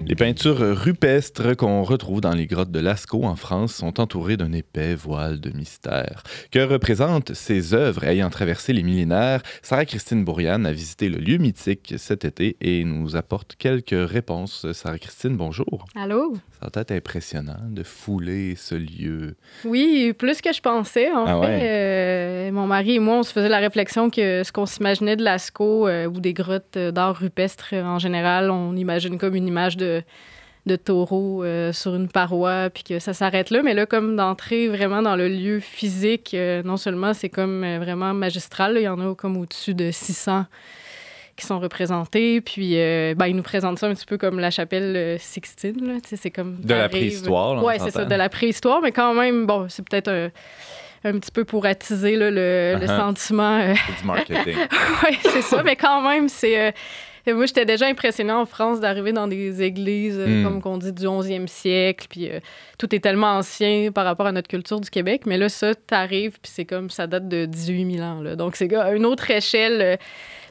Les peintures rupestres qu'on retrouve dans les grottes de Lascaux en France sont entourées d'un épais voile de mystère. Que représentent ces œuvres ayant traversé les millénaires? Sarah-Christine Bourriane a visité le lieu mythique cet été et nous apporte quelques réponses. Sarah-Christine, bonjour. Allô? Ça doit être impressionnant de fouler ce lieu. Oui, plus que je pensais. En fait, mon mari et moi, on se faisait la réflexion que ce qu'on s'imaginait de Lascaux ou des grottes d'art rupestre en général, on imagine comme une image de taureau sur une paroi, puis que ça s'arrête là. Mais là, comme d'entrer vraiment dans le lieu physique, non seulement c'est comme vraiment magistral, là, il y en a comme au-dessus de 600 qui sont représentés. Puis, ils nous présentent ça un petit peu comme la chapelle Sixtine. Là. C'est comme de la préhistoire. Oui, c'est ça, de la préhistoire. Mais quand même, bon, c'est peut-être un petit peu pour attiser là, le sentiment. C'est du marketing. Oui, c'est ça. Mais quand même, c'est... moi, j'étais déjà impressionnée en France d'arriver dans des églises, comme qu'on dit, du 11e siècle. Puis tout est tellement ancien par rapport à notre culture du Québec. Mais là, ça, t'arrives, puis c'est comme ça date de 18 000 ans. Là. Donc, c'est à une autre échelle...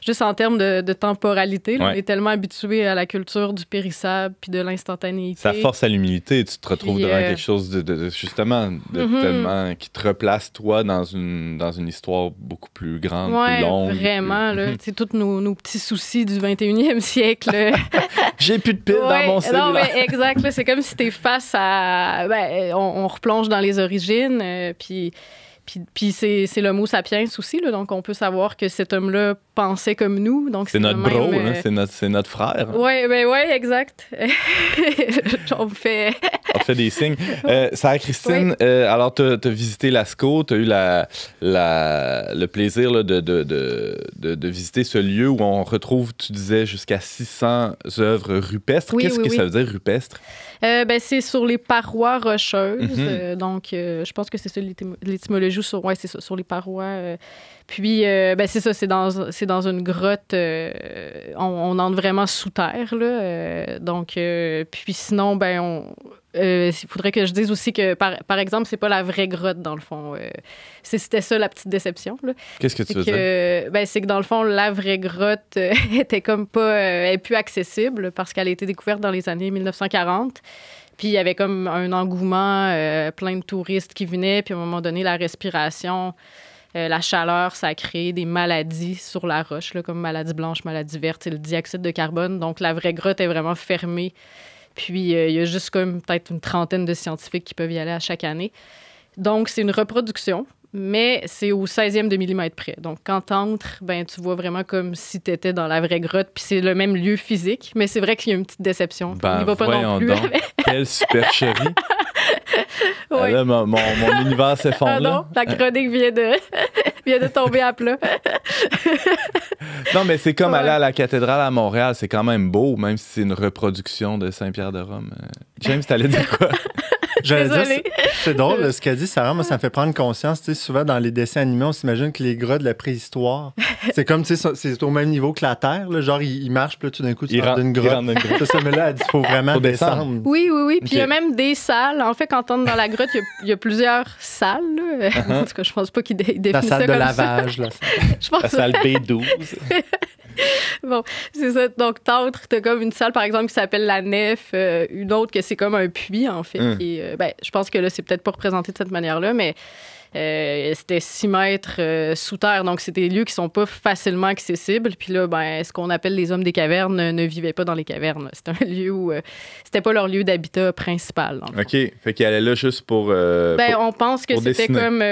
juste en termes de temporalité, là, on est tellement habitué à la culture du périssable puis de l'instantanéité. Ça force à l'humilité. Tu te retrouves devant quelque chose justement tellement qui te replace, toi, dans une histoire beaucoup plus grande, plus longue. Vraiment. Là, tous nos petits soucis du 21e siècle. J'ai plus de piles dans mon cellulaire. Non, mais exact. Là, c'est comme si t'es face à... on replonge dans les origines, Puis c'est l'homo sapiens aussi, là, donc on peut savoir que cet homme-là pensait comme nous. Donc c'est notre bro, c'est notre frère. Oui, exact. On me fait des signes. Sarah-Christine, alors tu as visité Lascaux, tu as eu le plaisir là, de visiter ce lieu où on retrouve, tu disais, jusqu'à 600 œuvres rupestres. Qu'est-ce que ça veut dire, rupestre? C'est sur les parois rocheuses. Donc, je pense que c'est ça l'étymologie c'est ça, sur les parois. Puis, c'est ça, c'est dans une grotte. On entre vraiment sous terre, là. Donc, puis sinon, il faudrait que je dise aussi que, par exemple, c'est pas la vraie grotte, dans le fond. C'était ça, la petite déception, là. Qu'est-ce que tu veux dire? C'est que, dans le fond, la vraie grotte était comme pas... plus accessible parce qu'elle a été découverte dans les années 1940. Puis il y avait comme un engouement, plein de touristes qui venaient. Puis à un moment donné, la respiration, la chaleur, ça a créé des maladies sur la roche, là, comme maladie blanche, maladie verte, c'est le dioxyde de carbone. Donc la vraie grotte est vraiment fermée. Puis il y a juste comme peut-être une trentaine de scientifiques qui peuvent y aller à chaque année. Donc c'est une reproduction, mais c'est au 16e de millimètre près. Donc quand t'entres, tu vois vraiment comme si t'étais dans la vraie grotte, puis c'est le même lieu physique, mais c'est vrai qu'il y a une petite déception. On n'y va pas non plus. Donc. Quelle supercherie! Oui. Là, mon univers s'effondre. Ah non, la chronique vient de tomber à plat. Non, mais c'est comme aller à la cathédrale à Montréal. C'est quand même beau, même si c'est une reproduction de Saint-Pierre de Rome. James, t'allais dire quoi? C'est drôle, là, ce qu'elle dit, Sarah, moi, ça me fait prendre conscience. Tu sais, souvent, dans les dessins animés, on s'imagine que les grottes de la préhistoire, c'est comme, tu sais, c'est au même niveau que la Terre. Là, genre, ils marchent, puis là, tout d'un coup, tu rentres dans une grotte. Ça, mais là, elle dit qu'il faut vraiment descendre. Oui. Puis il y a même des salles. En fait, quand on entre dans la grotte, il y a plusieurs salles. Là. En tout cas, je pense pas qu'ils définissent ça comme ça. La salle de lavage, là. La salle B12. Bon, c'est ça. Donc, t'as comme une salle, par exemple, qui s'appelle la nef, une autre que c'est comme un puits, en fait. Et, je pense que là, c'est peut-être pas représenté de cette manière-là, mais c'était 6 mètres sous terre. Donc, c'est des lieux qui sont pas facilement accessibles. Puis là, ce qu'on appelle les hommes des cavernes ne vivaient pas dans les cavernes. C'était un lieu où c'était pas leur lieu d'habitat principal. OK. Fait qu'ils allaient là juste pour on pense que c'était dessiner. comme...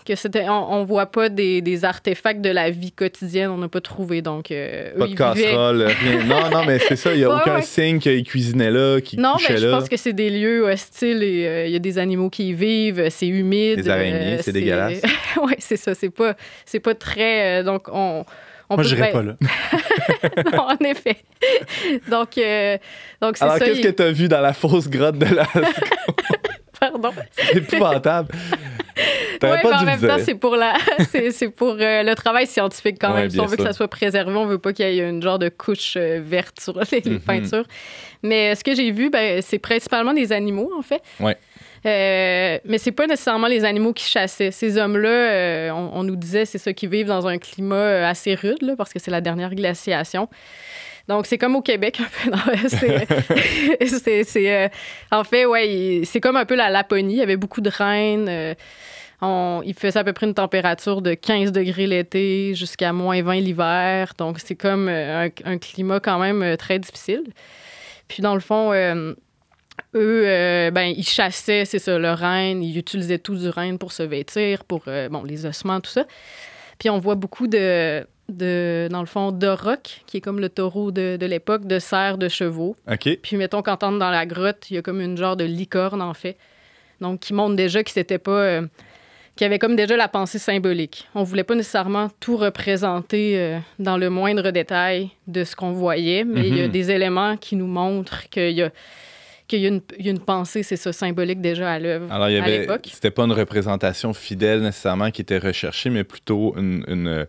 que c'était... On voit pas des artefacts de la vie quotidienne. On n'a pas trouvé. Donc, pas de casserole, rien. Non, mais c'est ça. Il n'y a aucun signe qu'ils cuisinaient là, qu'ils couchaient là. Non, je pense que c'est des lieux hostiles et il y a des animaux qui y vivent. C'est humide. Des araignées. C'est dégueulasse. Oui, c'est ça. C'est pas très... donc, on moi, je n'irais pas là. Non, en effet. Donc c'est alors, ça. Qu'est-ce que tu as vu dans la fausse grotte de Lascaux? Pardon. C'est épouvantable. Oui, mais en même temps, c'est pour le travail scientifique quand même. Si on veut que ça soit préservé, on veut pas qu'il y ait une genre de couche verte sur les peintures. Mais ce que j'ai vu, c'est principalement des animaux, en fait. Oui. Mais c'est pas nécessairement les animaux qui chassaient. Ces hommes-là, on nous disait, c'est ça, qui vivent dans un climat assez rude, là, parce que c'est la dernière glaciation. Donc, c'est comme au Québec, un peu. En fait, ouais, c'est comme un peu la Laponie. Il y avait beaucoup de rennes. Il faisait à peu près une température de 15 degrés l'été jusqu'à moins 20 l'hiver. Donc, c'est comme un climat quand même très difficile. Puis, dans le fond, eux, ils chassaient, c'est ça, le renne. Ils utilisaient tout du renne pour se vêtir, pour les ossements, tout ça. Puis, on voit beaucoup dans le fond, d'aurochs, qui est comme le taureau de l'époque, de cerfs, de chevaux. OK. Puis, mettons, quand on entre dans la grotte, il y a comme une genre de licorne, en fait. Donc, qui montre déjà que c'était pas... qui avait comme déjà la pensée symbolique. On voulait pas nécessairement tout représenter dans le moindre détail de ce qu'on voyait, mais il y a des éléments qui nous montrent qu'il y a une pensée, c'est ça, symbolique déjà à l'œuvre à l'époque. C'était pas une représentation fidèle nécessairement qui était recherchée, mais plutôt une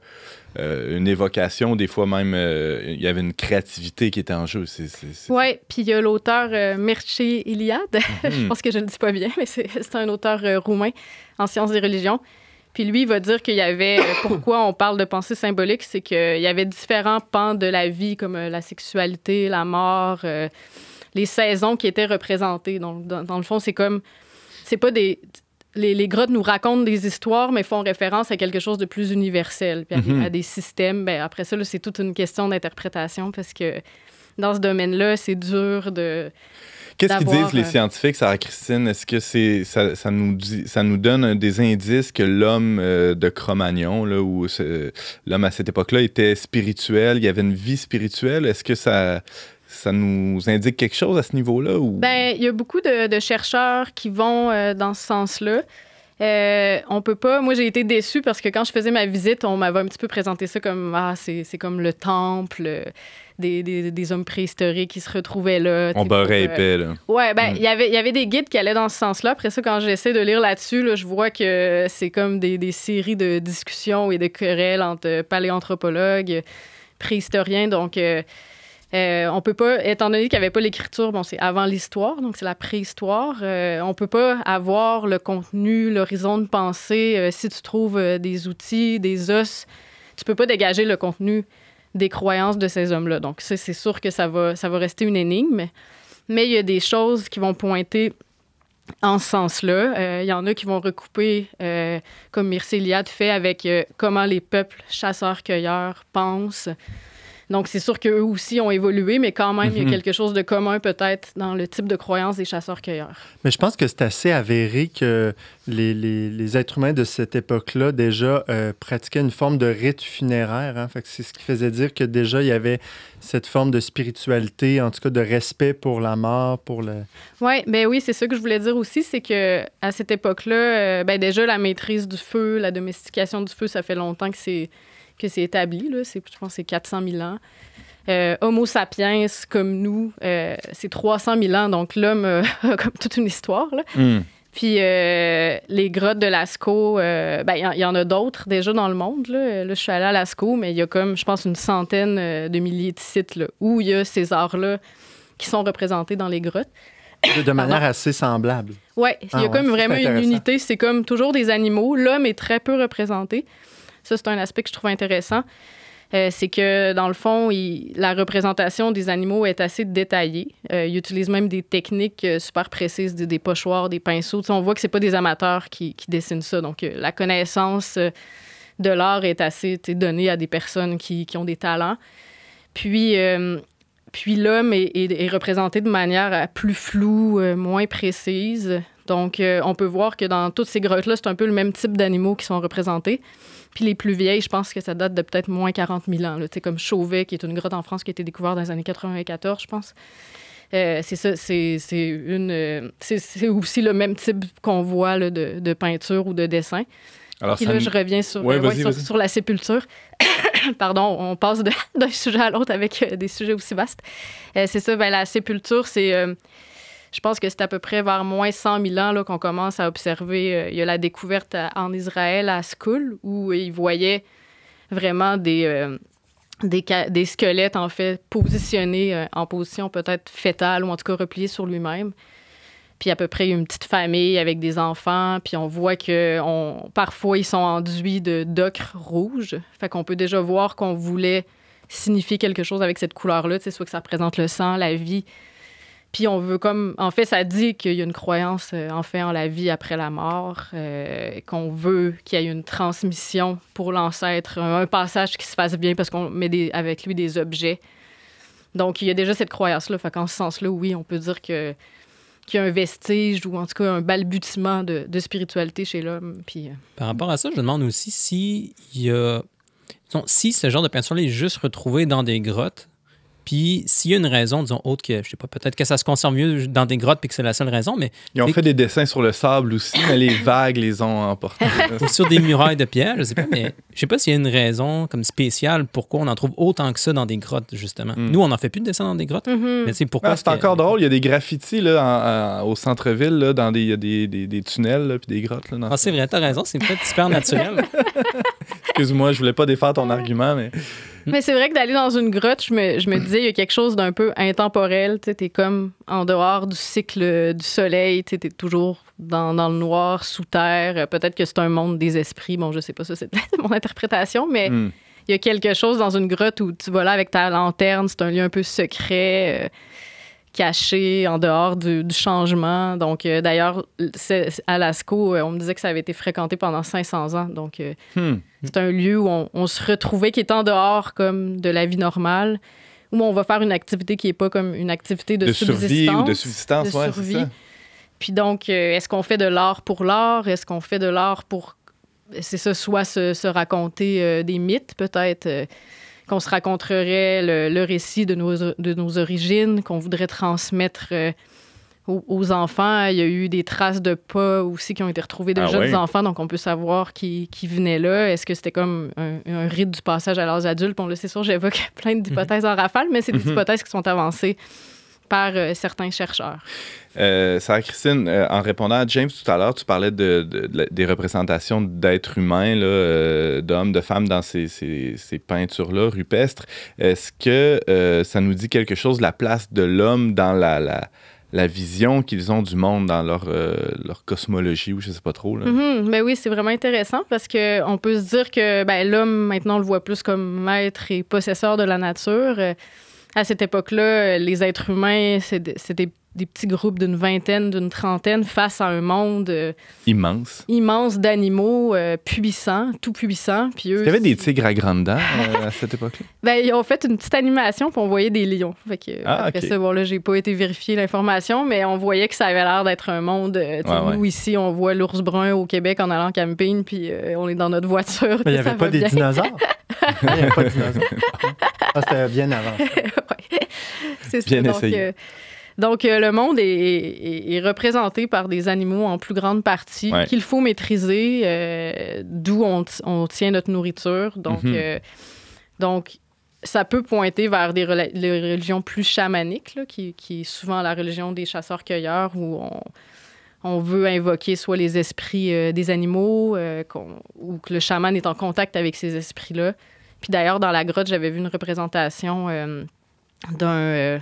évocation, des fois même, il y avait une créativité qui était en jeu. Oui, puis il y a l'auteur Mircea Eliade, je pense que je le dis pas bien, mais c'est un auteur roumain en sciences des religions. Puis lui, il va dire qu'il y avait, pourquoi on parle de pensée symbolique, c'est qu'il y avait différents pans de la vie, comme la sexualité, la mort, les saisons qui étaient représentées. Donc, dans le fond, c'est comme, c'est pas des... Les grottes nous racontent des histoires, mais font référence à quelque chose de plus universel, puis à des systèmes. Bien, après ça, là, c'est toute une question d'interprétation, parce que dans ce domaine-là, c'est dur de... Qu'est-ce qu'ils disent, les scientifiques, Sarah Christine? Est-ce que ça nous donne des indices que l'homme de Cro-Magnon, là, où l'homme à cette époque-là était spirituel, il y avait une vie spirituelle? Est-ce que ça nous indique quelque chose à ce niveau-là? Ou... Bien, il y a beaucoup de chercheurs qui vont dans ce sens-là. On peut pas... Moi, j'ai été déçue parce que quand je faisais ma visite, on m'avait un petit peu présenté ça comme c'est comme le temple des hommes préhistoriques qui se retrouvaient là. On beurrait épais, là. Ouais, ben il y avait des guides qui allaient dans ce sens-là. Après ça, quand j'essaie de lire là-dessus, là, je vois que c'est comme des séries de discussions et de querelles entre paléanthropologues, préhistoriens. Donc, on peut pas, étant donné qu'il n'y avait pas l'écriture, bon, c'est avant l'histoire, donc c'est la préhistoire, on peut pas avoir le contenu, l'horizon de pensée. Si tu trouves des outils, des os, tu peux pas dégager le contenu des croyances de ces hommes-là. Donc, ça, c'est sûr que ça va rester une énigme. Mais il y a des choses qui vont pointer en ce sens-là. Il y en a qui vont recouper, comme Mircea Eliade fait, avec comment les peuples chasseurs-cueilleurs pensent. Donc, c'est sûr qu'eux aussi ont évolué, mais quand même, il y a quelque chose de commun peut-être dans le type de croyance des chasseurs-cueilleurs. Mais je pense que c'est assez avéré que les êtres humains de cette époque-là, déjà, pratiquaient une forme de rite funéraire. Hein? Fait que c'est ce qui faisait dire que déjà, il y avait cette forme de spiritualité, en tout cas de respect pour la mort, pour le... Oui, c'est ça que je voulais dire aussi, c'est qu'à cette époque-là, déjà, la maîtrise du feu, la domestication du feu, ça fait longtemps que c'est établi, là. Je pense que c'est 400 000 ans. Homo sapiens, comme nous, c'est 300 000 ans, donc l'homme a comme toute une histoire, là. Puis les grottes de Lascaux, il y en a d'autres déjà dans le monde, là. Là, je suis allée à Lascaux, mais il y a comme, je pense, une centaine de milliers de sites là, où il y a ces arts-là qui sont représentés dans les grottes. De manière assez semblable. Oui, il y a comme vraiment une unité. C'est comme toujours des animaux. L'homme est très peu représenté. Ça, c'est un aspect que je trouve intéressant. C'est que, dans le fond, la représentation des animaux est assez détaillée. Ils utilisent même des techniques super précises, des pochoirs, des pinceaux. On voit que c'est pas des amateurs qui dessinent ça. Donc, la connaissance de l'art est assez donnée à des personnes qui ont des talents. Puis l'homme est représenté de manière plus floue, moins précise. Donc, on peut voir que dans toutes ces grottes-là, c'est un peu le même type d'animaux qui sont représentés. Puis les plus vieilles, je pense que ça date de peut-être moins 40 000 ans. Là. Comme Chauvet, qui est une grotte en France qui a été découverte dans les années 94, je pense. C'est ça, c'est aussi le même type qu'on voit là, de peinture ou de dessin. Alors, puis là, je reviens sur la sépulture. Pardon, on passe d'un sujet à l'autre avec des sujets aussi vastes. C'est ça, la sépulture, c'est... je pense que c'est à peu près vers moins 100 000 ans là, qu'on commence à observer. Il y a la découverte en Israël, à Skoul, où ils voyaient vraiment des squelettes, en fait, positionnés en position peut-être fétale ou en tout cas repliés sur lui-même. Puis à peu près une petite famille avec des enfants. Puis on voit que parfois, ils sont enduits d'ocre rouge. Fait qu'on peut déjà voir qu'on voulait signifier quelque chose avec cette couleur-là, soit que ça représente le sang, la vie. Puis on veut comme... En fait, ça dit qu'il y a une croyance, en la vie après la mort, qu'on veut qu'il y ait une transmission pour l'ancêtre, un passage qui se fasse bien parce qu'on met avec lui des objets. Donc, il y a déjà cette croyance-là. Fait qu'en ce sens-là, oui, on peut dire qu'il y a un vestige ou en tout cas un balbutiement de spiritualité chez l'homme. Puis, Par rapport à ça, je me demande aussi si ce genre de peinture-là est juste retrouvé dans des grottes. Puis, s'il y a une raison, disons, autre que, je sais pas, peut-être que ça se conserve mieux dans des grottes puis que c'est la seule raison, mais... Ils ont fait des dessins sur le sable aussi, mais les vagues les ont emportés. Ou sur des murailles de pierre, je sais pas, mais je sais pas s'il y a une raison comme spéciale pourquoi on en trouve autant que ça dans des grottes, justement. Nous, on n'en fait plus de dessins dans des grottes, mais c'est pourquoi... c'est encore drôle, il y a des graffitis là, au centre-ville, là, il y a des tunnels puis des grottes. Là, c'est vrai, t'as raison, c'est peut-être super naturel. Excuse-moi, je voulais pas défaire ton argument, mais... Mais c'est vrai que d'aller dans une grotte, je me disais, il y a quelque chose d'un peu intemporel. Tu es comme en dehors du cycle du soleil. Tu es toujours dans le noir, sous terre. Peut-être que c'est un monde des esprits. Bon, je sais pas, ça, c'est mon interprétation, mais il y a quelque chose dans une grotte où tu vas là avec ta lanterne. C'est un lieu un peu secret, caché, en dehors du changement. Donc, d'ailleurs, à Lascaux, on me disait que ça avait été fréquenté pendant 500 ans. Donc, c'est un lieu où on se retrouvait, qui est en dehors comme de la vie normale, où on va faire une activité qui n'est pas comme une activité de subsistance. Survie ou de subsistance, ouais, c'est ça. Puis donc, est-ce qu'on fait de l'art pour l'art? Est-ce qu'on fait de l'art pour... C'est ça, soit se raconter des mythes, peut-être... qu'on se raconterait le récit de nos origines, qu'on voudrait transmettre aux enfants. Il y a eu des traces de pas aussi qui ont été retrouvées de jeunes enfants, donc on peut savoir qui venaient là. Est-ce que c'était comme un rite du passage à l'âge adulte? Bon, là, c'est sûr, j'évoque plein d'hypothèses en rafale, mais c'est des hypothèses qui sont avancées par certains chercheurs. Sarah Christine, en répondant à James tout à l'heure, tu parlais des représentations d'êtres humains, là, d'hommes, de femmes dans ces peintures-là rupestres. Est-ce que ça nous dit quelque chose de la place de l'homme dans la vision qu'ils ont du monde, dans leur cosmologie, ou je sais pas trop? Là. Ben oui, c'est vraiment intéressant parce qu'on peut se dire que l'homme, maintenant, on le voit plus comme maître et possesseur de la nature. À cette époque-là, les êtres humains, c'était des petits groupes d'une vingtaine, d'une trentaine face à un monde immense d'animaux puissants, tout puissants. Puis eux, il y avait des tigres à grandes dents à cette époque-là? Ils ont fait une petite animation puis on voyait des lions. Fait que, après ça, bon, là, j'ai pas été vérifier l'information, mais on voyait que ça avait l'air d'être un monde... Nous, ici, on voit l'ours brun au Québec en allant en camping, puis on est dans notre voiture. Mais il n'y avait pas des dinosaures? Il n'y avait pas de dinosaures. C'était bien avant. C'est ça. Bien essayé. Donc, le monde est représenté par des animaux en plus grande partie qu'il faut maîtriser, d'où on tient notre nourriture. Donc, ça peut pointer vers les religions plus chamaniques, là, qui est souvent la religion des chasseurs-cueilleurs, où on veut invoquer soit les esprits des animaux, ou que le chaman est en contact avec ces esprits-là. Puis d'ailleurs, dans la grotte, j'avais vu une représentation... d'un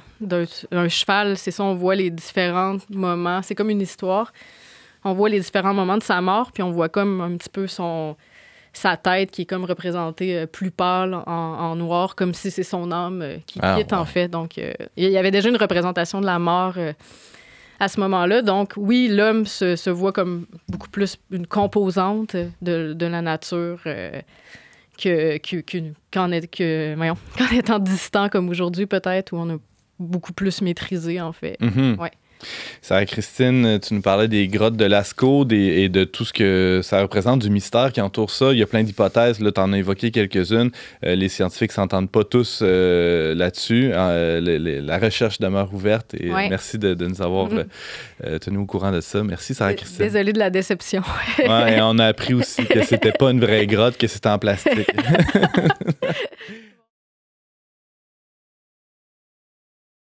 cheval, c'est ça, on voit les différents moments, c'est comme une histoire. On voit les différents moments de sa mort, puis on voit comme un petit peu sa tête qui est comme représentée plus pâle en noir, comme si c'est son âme qui quitte, en fait. Donc, il y avait déjà une représentation de la mort à ce moment-là. Donc, oui, l'homme se voit comme beaucoup plus une composante de la nature qu'en étant distant comme aujourd'hui, peut-être, où on a beaucoup plus maîtrisé, en fait. Ouais. Sarah Christine, tu nous parlais des grottes de Lascaux et de tout ce que ça représente, du mystère qui entoure ça. Il y a plein d'hypothèses, là, tu en as évoqué quelques-unes. Les scientifiques ne s'entendent pas tous là-dessus. La recherche demeure ouverte et merci de nous avoir tenus au courant de ça. Merci, Sarah Christine. Désolée de la déception. Et on a appris aussi que c'était pas une vraie grotte, que c'était en plastique.